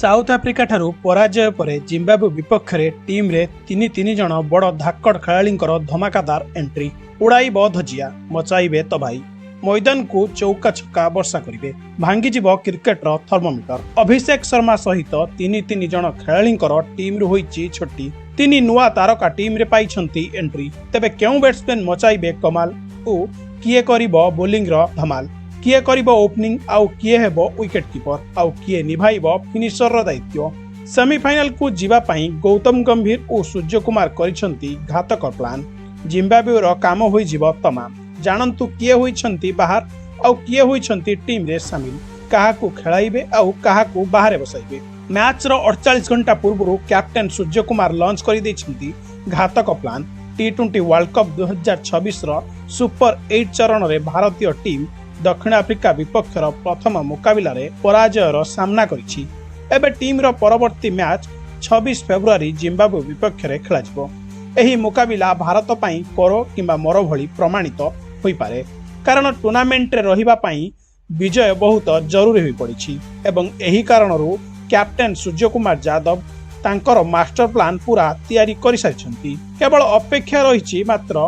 South Africa ठारू पराजय पर जिम्बाब्वे विपक्ष में टीम रे तीन जन बड़ धाकड़ खेलाड़ी धमाकादार एंट्री उड़ाइब धजिया मचाइबे तबाही मैदान को चौका छक्का वर्षा करेंगे भांगीजीव क्रिकेटर थर्मोमीटर अभिषेक शर्मा सहित तीन जन खेलाड़ी टीम रु होईची छोटी तीन नुआ तारका टीम रे पाइछंती एंट्री तेबे क्यों बैट्समैन मचाइबे कमाल और किए करिबो बोलिंग रो धमाल किए करिबो ओपनिंग आउ किए हेबो विकेट कीपर आउ किए निभाइबो फिनिशर रो दायित्व सेमीफाइनल को जीवा पई गौतम गंभीर और सूर्य कुमार करिसंती घातक प्लान जिम्बाब्वे रो काम होई जीवो तमाम जानंतु किए होइछंती बाहर आउ किए होइछंती टीम रे शामिल काहाकू खेलाइबे आउ काहाकू बाहर बसाइबे मैच रो 48 घंटा पूर्व कैप्टेन सूर्य कुमार लॉन्च करि दैछंती घातक प्लान टी20 वर्ल्ड कप 2026 रो सुपर 8 चरण रे भारतीय टीम दक्षिण आफ्रिका विपक्षर प्रथम मुकाबिला रे पराजयर सामना करिछि एबे टीम रो परवर्ती मैच 26 फेब्रुआरी जिम्बाब्वे विपक्ष रे खेलाजिबो एही मुकाबिला भारत पई करो किंबा मरो भली प्रमाणित होई पारे कारण टूर्नामेंट रे रहिबा पई विजय बहुत जरूरी होई पड़िछि एवं एही कारणरू कैप्टेन सूर्य कुमार यादव तांकर मास्टर प्लान पूरा तैयारी करि सारिछंती केवल अपेक्षा रहिछि मात्र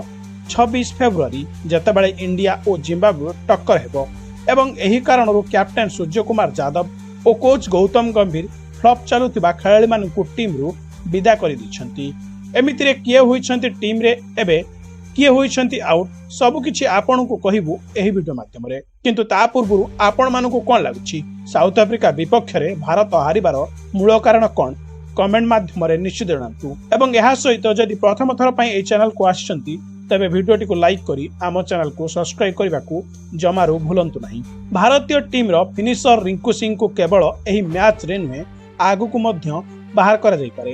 26 फेब्रुआरी जेतेबेले इंडिया और जिम्बाब्वे टक्कर हेबो एवं एही कारणरू कैप्टेन सूर्य कुमार यादव और कोच गौतम गंभीर फ्लॉप चलुथिबा खेलाड़ी मानकु टीम रु विदा करि दिछंती एमितिरे किए होइछंती टीम रे एबे किए होइछंती आउट सब किछि आपनकु कहिबु एही वीडियो माध्यम रे किंतु ता पूर्वरु आपण मानकु कोन लागुछि साउथ अफ्रीका विपक्ष रे भारत हारिबार मूल कारण कोन कमेंट माध्यम रे निश्चित जणांतु एवं एहा सहित जदि प्रथम थर पई ए चैनल को आछंती तबे वीडियोटी को लाइक करी आम चैनल को सब्सक्राइब करने को जमारू भूलंतु नहीं भारतीय टीम रो फिनिशर रिंकू सिंह को केवल एही मैच रे नुहे आगु को मध्य बाहर करा जाई पारे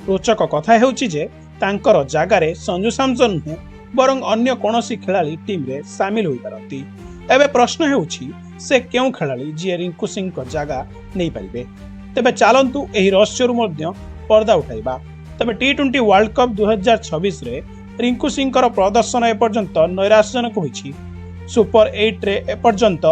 रोचक कथा हेउची जे तांकर जागारे संजू सैमसन नुहे बरं अन्य कोनोसी खिलाड़ी टीम रे शामिल होई पारती एबे प्रश्न हेउची से केउ खिलाड़ी जे रिंकू सिंह को जगह नहीं पारिबे तबे चालंतु एही रहस्य रु मध्य पर्दा उठाइबा तबे टी20 वर्ल्ड कप 2026 रे रिंकू सिंह प्रदर्शन एपर्यंत नैराश्यजनक होइछि सुपर 8 रे एपर्यंत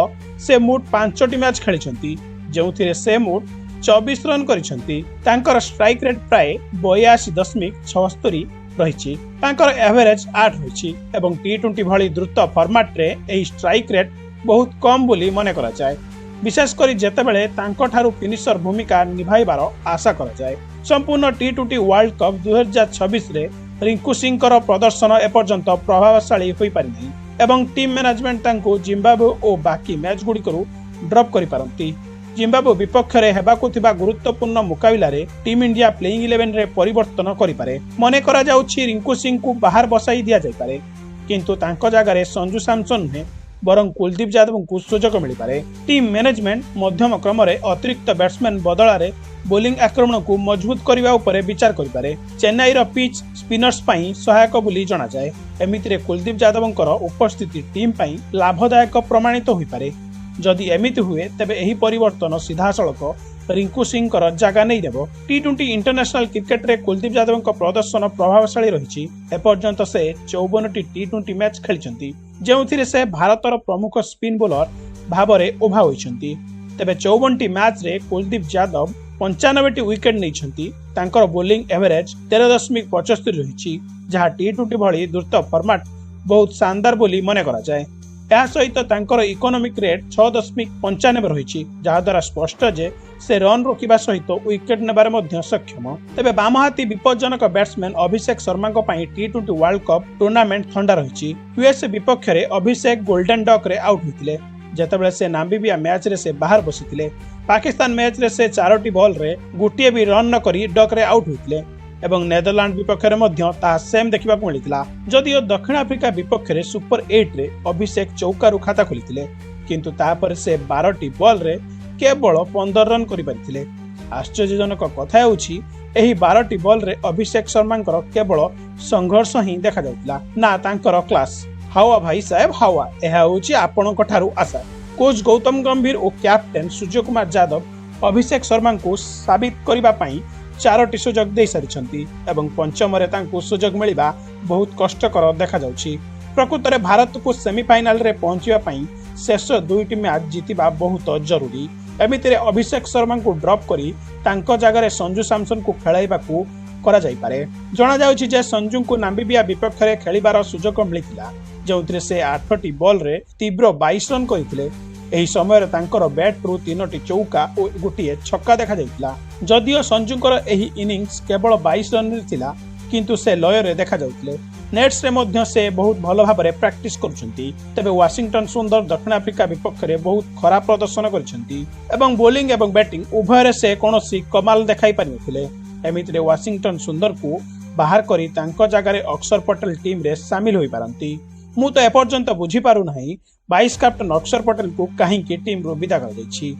से मोट 5टी मैच खेलिछंती जेउथिरे से मोट 24 रन करिछंती तांकर स्ट्राइक रेट प्राय 82.76 रहिछि तांकर एवरेज 8 होइछि एवं टी20 भली द्रुत फॉर्मेट रे एही स्ट्राइक रेट बहुत कम बोली मने करा जाय विशेष करी जेतेबेले तांको ठारू फिनिशर भूमिका निभाइबार आशा करा जाय संपूर्ण टी20 वर्ल्ड कप 2026 रे रिंकू सिंह प्रदर्शन एपर्यंत प्रभावशाली होई पारि नहीं एवं टीम मैनेजमेंट तांको जिम्बाब्वे और बाकी मैच गुड़िकरू ड्रॉप करि पारंती जिम्बाब्वे विपक्ष रे हेबाकु थिबा गुरुत्वपूर्ण मुकाबिला रे टीम इंडिया प्लेइंग 11 रे परिवर्तन करि पारे मने करा जाउछि रिंकू सिंह को बाहर बसाई दिया जाय पारे किंतु तांको जागा रे संजू सैमसन ने बरं कुलदीप यादव को सुजोग मिल पारे टीम मैनेजमेंट मध्यम क्रम रे अतिरिक्त बैट्समैन बदलारे बोलिंग आक्रमण को मजबूत करबा उपरे विचार करि पारे चेन्नई रो पिच स्पिनर्स पई सहायक बोली जणा जाय एमितिरे कुलदीप यादवंकर उपस्थिति टीम पई लाभदायक प्रमाणित होई पारे जदि एमिति हुए तबे एही परिवर्तन सीधा सड़क रिंकू सिंह जगह नहीं देव टी20 इंटरनेशनल क्रिकेट रे कुलदीप यादव प्रदर्शन प्रभावशाली रही एपर्यंत से 54टी टी20 मैच खेलिछंती जेउथिरे से भारतर प्रमुख स्पिन बोलर भाबरे उभा होइछंती तबे 54टी मैच रे कुलदीप यादव 95टी विकेट नैछंती तांकर बोलिंग एवरेज 13.75 रहिछि जहा टी20 भली द्रुत फॉर्मेट बहुत शानदार बोली मने करा जाय या सहित तांकर इकोनॉमिक रेट 6.95 रहिछि जहा द्वारा स्पष्ट जे से रन रोकिबा सहित विकेट नेबारे मध्य सक्षम तबे बामहाती विपज्जनक बैट्समैन अभिषेक शर्मा को पई टी20 वर्ल्ड कप टूर्नामेंट थंडा रहिछि यूएस विपक्ष रे अभिषेक गोल्डन डक रे आउट होइतिले जेतेबेले से नाम्बिबिया मैच रे से बाहर बसितिले पाकिस्तान मैच रे से 4टी बॉल रे गुटिए भी रन न करी डक रे आउट होइतिले एवं नेदरलैंड विपक्ष रे मध्य ता सेम देखिबा को मिलितला जदियो दक्षिण आफ्रिका विपक्ष रे सुपर 8 रे अभिषेक चौकारु खाता खोलितिले किंतु तापर से 12टी बॉल रे केवल 15 रन करि परिथिले आश्चर्यजनक कथा हेउछि एही 12टी बॉल रे अभिषेक शर्मांकर केवल संघर्ष ही देखा जाउतला ना तांकर क्लास हावा भाई साहेब हावा एहा होछि आपनक ठारू आशा कोच गौतम गंभीर और कैप्टेन सूर्य कुमार यादव अभिषेक शर्मा को साबित करिबा पई 4टी सुजोग दे सारिछंती एवं पंचम रे तांको सुजोग मिलिबा बहुत कष्टकर देखा जाउछि प्रकृत रे भारत को सेमीफाइनल रे पहुंचिबा पई शेष 2टी मैच जीतिबा बहुत जरूरी एमितिरे अभिषेक शर्मा को ड्रॉप करी तांको जगह संजू सैमसन को खेलाइबाकू करा जाई पारे। जणा जाउछि जे संजू को नाम्बिबिया विपक्ष रे खेलिबार सुजोग मिलिथिला, जोंथिरे से 8टी बॉल रे तीव्र 22 रन करिथिले। एही समय तांकर बैट रु 3टी चौका और गोटिए छक्का देखा जाइतिला। जदियो संजूकर एही इनिंग्स केवल 22 रन रे थिला, किंतु से लय रे देखा जाउतिले। नेट्स रे मध्य से बहुत भल भाबरे प्रैक्टिस करुछंती। तबे वाशिंगटन सुंदर दक्षिण आफ्रिका विपक्ष रे बहुत खराब प्रदर्शन करिसंती एवं बॉलिंग एवं बैटिंग उभय रे से कोनोसी कमाल देखाई पारिनथिले। एमितिरे वाशिंगटन सुंदर को बाहर करी तांको जगह अक्षर पटेल टीम रे शामिल होई पारंती। मु तो एपर्यंत बुझी पारु नाही वाइस कैप्टन अक्षर पटेल को कहीं टीम रो विदा कर दैछि,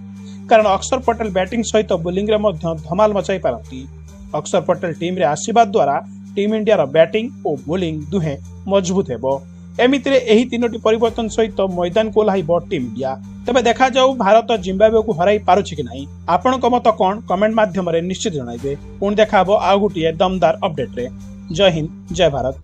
कारण अक्षर पटेल बैटिंग सहित बॉलिंग रे मध्य धमाल मचाई पारंती। अक्षर पटेल टीम रे आशीर्वाद द्वारा टीम इंडिया रो बैटिंग और बॉलिंग दुहे मजबूत हेबो। एमितिरे एही तीनोटी परिवर्तन सहित मैदान को लाइबो टीम इंडिया। तबे देखा जाऊ भारत जिम्बाब्वे को हराई पारुछि कि नाही। आपनक मत कोन कमेंट माध्यम रे निश्चित जणाइबे। पुणी देखाबो आ गुटिए दमदार अपडेट रे। जय हिंद, जय भारत।